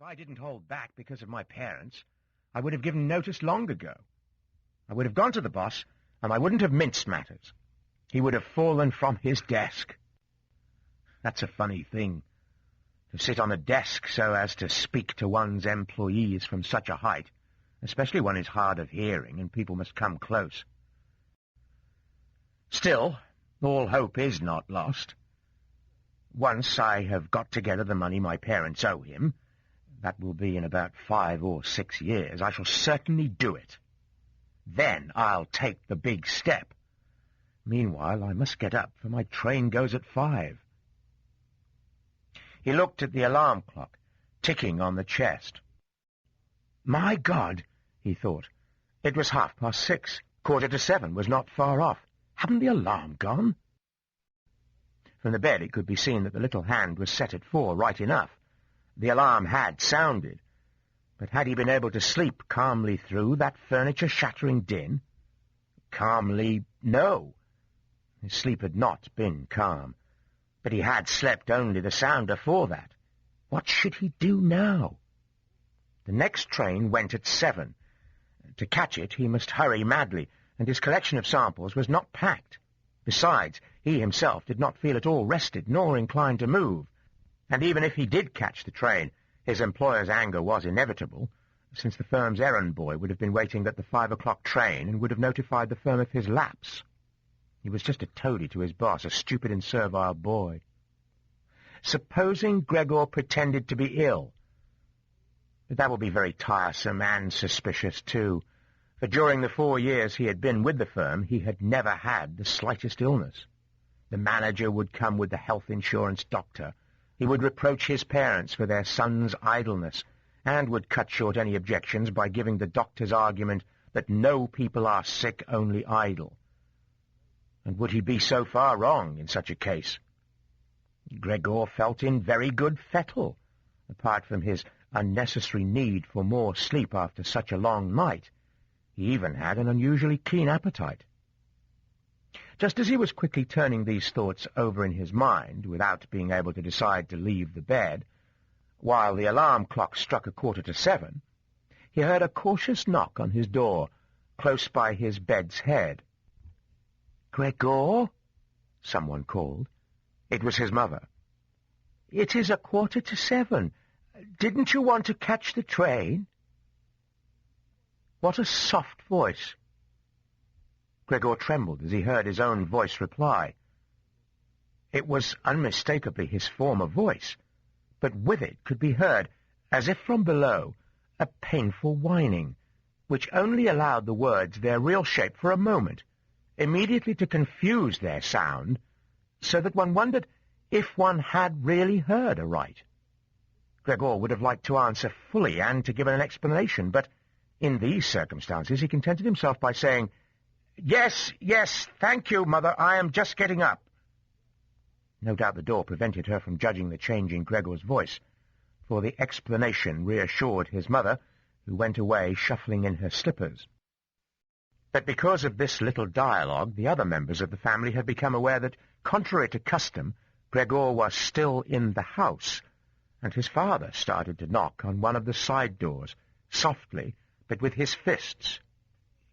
If I didn't hold back because of my parents, I would have given notice long ago. I would have gone to the boss, and I wouldn't have minced matters. He would have fallen from his desk. That's a funny thing, to sit on a desk so as to speak to one's employees from such a height, especially one is hard of hearing and people must come close. Still, all hope is not lost. Once I have got together the money my parents owe him, that will be in about 5 or 6 years, I shall certainly do it. Then I'll take the big step. Meanwhile, I must get up, for my train goes at 5. He looked at the alarm clock, ticking on the chest. My God, he thought, it was 6:30. 6:45 was not far off. Hadn't the alarm gone? From the bed it could be seen that the little hand was set at 4 right enough. The alarm had sounded, but had he been able to sleep calmly through that furniture-shattering din? Calmly, no. His sleep had not been calm, but he had slept only the sounder for that. What should he do now? The next train went at 7. To catch it, he must hurry madly, and his collection of samples was not packed. Besides, he himself did not feel at all rested nor inclined to move, and even if he did catch the train, his employer's anger was inevitable, since the firm's errand boy would have been waiting at the 5 o'clock train and would have notified the firm of his lapse. He was just a toady to his boss, a stupid and servile boy. Supposing Gregor pretended to be ill? But that would be very tiresome and suspicious, too, for during the 4 years he had been with the firm, he had never had the slightest illness. The manager would come with the health insurance doctor. He would reproach his parents for their son's idleness, and would cut short any objections by giving the doctor's argument that no people are sick, only idle. And would he be so far wrong in such a case? Gregor felt in very good fettle, apart from his unnecessary need for more sleep after such a long night. He even had an unusually keen appetite. Just as he was quickly turning these thoughts over in his mind, without being able to decide to leave the bed, while the alarm clock struck 7:15, he heard a cautious knock on his door, close by his bed's head. "Gregor?" someone called. It was his mother. "It is 7:15. Didn't you want to catch the train?" What a soft voice! Gregor trembled as he heard his own voice reply. It was unmistakably his former voice, but with it could be heard, as if from below, a painful whining, which only allowed the words their real shape for a moment, immediately to confuse their sound, so that one wondered if one had really heard aright. Gregor would have liked to answer fully and to give an explanation, but in these circumstances he contented himself by saying, Yes, thank you, Mother, I am just getting up." No doubt the door prevented her from judging the change in Gregor's voice, for the explanation reassured his mother, who went away shuffling in her slippers. But because of this little dialogue, the other members of the family had become aware that, contrary to custom, Gregor was still in the house, and his father started to knock on one of the side doors, softly, but with his fists.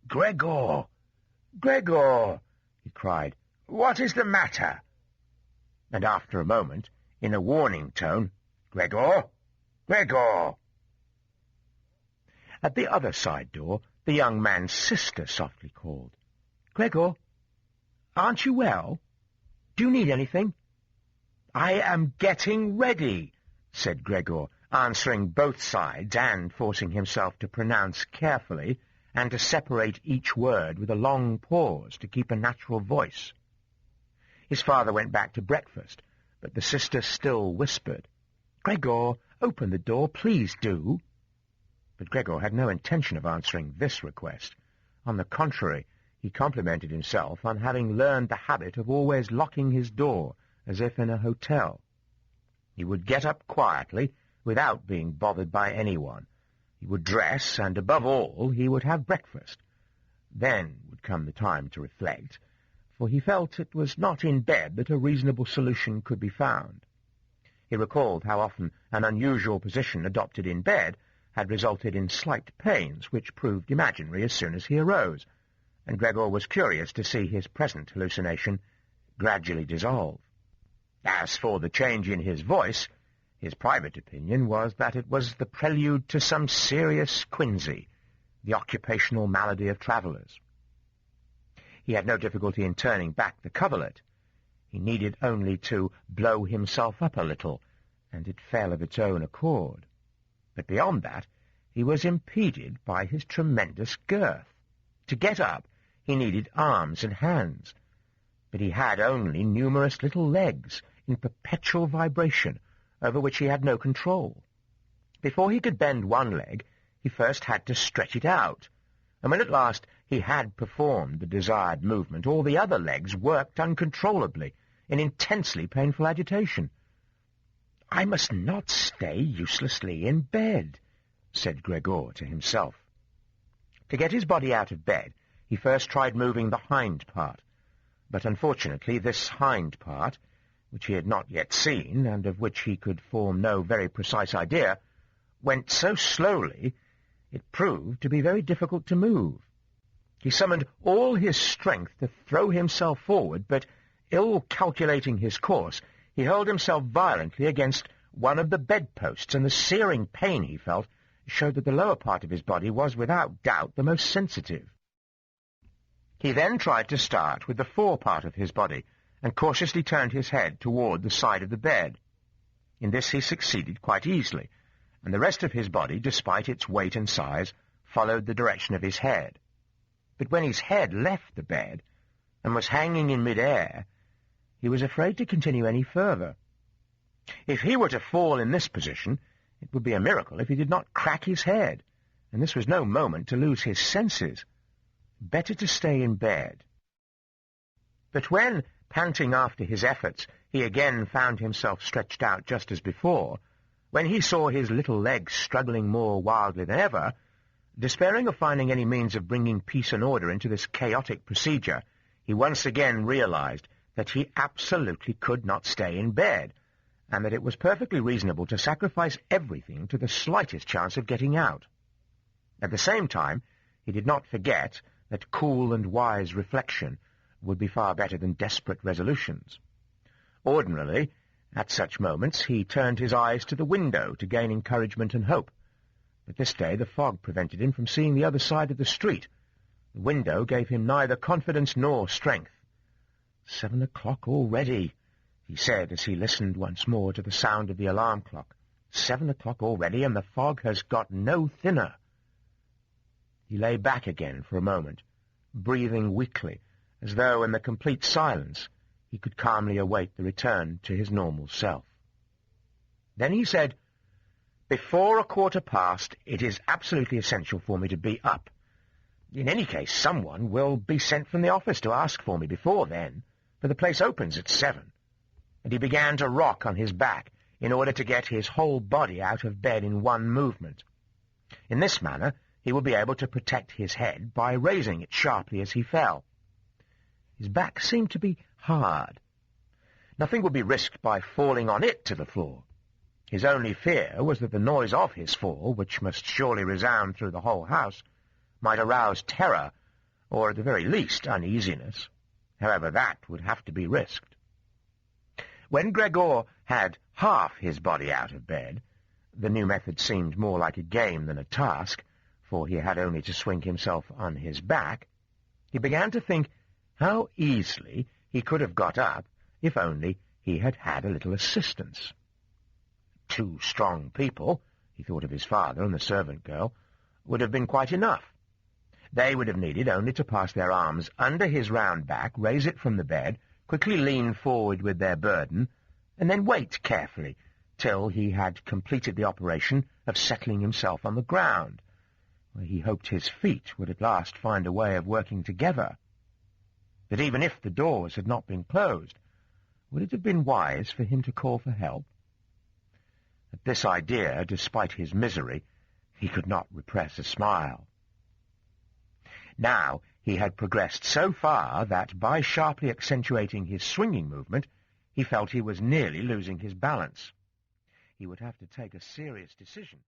"Gregor! Gregor!" he cried. "What is the matter?" And after a moment, in a warning tone, "Gregor! Gregor!" At the other side door, the young man's sister softly called, "Gregor, aren't you well? Do you need anything?" "I am getting ready," said Gregor, answering both sides and forcing himself to pronounce carefully and to separate each word with a long pause to keep a natural voice. His father went back to breakfast, but the sister still whispered, "Gregor, open the door, please do." But Gregor had no intention of answering this request. On the contrary, he complimented himself on having learned the habit of always locking his door, as if in a hotel. He would get up quietly, without being bothered by anyone. He would dress, and above all, he would have breakfast. Then would come the time to reflect, for he felt it was not in bed that a reasonable solution could be found. He recalled how often an unusual position adopted in bed had resulted in slight pains which proved imaginary as soon as he arose, and Gregor was curious to see his present hallucination gradually dissolve. As for the change in his voice, his private opinion was that it was the prelude to some serious quinsy, the occupational malady of travellers. He had no difficulty in turning back the coverlet. He needed only to blow himself up a little, and it fell of its own accord. But beyond that, he was impeded by his tremendous girth. To get up, he needed arms and hands, but he had only numerous little legs in perpetual vibration, over which he had no control. Before he could bend one leg, he first had to stretch it out, and when at last he had performed the desired movement, all the other legs worked uncontrollably, in intensely painful agitation. "I must not stay uselessly in bed," said Gregor to himself. To get his body out of bed, he first tried moving the hind part, but unfortunately this hind part, which he had not yet seen, and of which he could form no very precise idea, went so slowly it proved to be very difficult to move. He summoned all his strength to throw himself forward, but, ill calculating his course, he hurled himself violently against one of the bedposts, and the searing pain he felt showed that the lower part of his body was without doubt the most sensitive. He then tried to start with the fore part of his body, and cautiously turned his head toward the side of the bed. In this he succeeded quite easily, and the rest of his body, despite its weight and size, followed the direction of his head. But when his head left the bed and was hanging in mid-air, he was afraid to continue any further. If he were to fall in this position, it would be a miracle if he did not crack his head, and this was no moment to lose his senses. Better to stay in bed. But when, panting after his efforts, he again found himself stretched out just as before, when he saw his little legs struggling more wildly than ever, despairing of finding any means of bringing peace and order into this chaotic procedure, he once again realized that he absolutely could not stay in bed, and that it was perfectly reasonable to sacrifice everything to the slightest chance of getting out. At the same time, he did not forget that cool and wise reflection would be far better than desperate resolutions. Ordinarily, at such moments, he turned his eyes to the window to gain encouragement and hope, but this day the fog prevented him from seeing the other side of the street. The window gave him neither confidence nor strength. 7 o'clock already, he said as he listened once more to the sound of the alarm clock. 7 o'clock already, and the fog has got no thinner. He lay back again for a moment, breathing weakly, as though in the complete silence he could calmly await the return to his normal self. Then he said, "Before 1:15, it is absolutely essential for me to be up. In any case, someone will be sent from the office to ask for me before then, for the place opens at 7. And he began to rock on his back in order to get his whole body out of bed in one movement. In this manner, he would be able to protect his head by raising it sharply as he fell. His back seemed to be hard. Nothing would be risked by falling on it to the floor. His only fear was that the noise of his fall, which must surely resound through the whole house, might arouse terror, or at the very least uneasiness. However, that would have to be risked. When Gregor had half his body out of bed, the new method seemed more like a game than a task, for he had only to swing himself on his back, he began to think how easily he could have got up if only he had had a little assistance. 2 strong people, he thought of his father and the servant girl, would have been quite enough. They would have needed only to pass their arms under his round back, raise it from the bed, quickly lean forward with their burden, and then wait carefully till he had completed the operation of settling himself on the ground, where he hoped his feet would at last find a way of working together. But even if the doors had not been closed, would it have been wise for him to call for help? At this idea, despite his misery, he could not repress a smile. Now he had progressed so far that, by sharply accentuating his swinging movement, he felt he was nearly losing his balance. he would have to take a serious decision.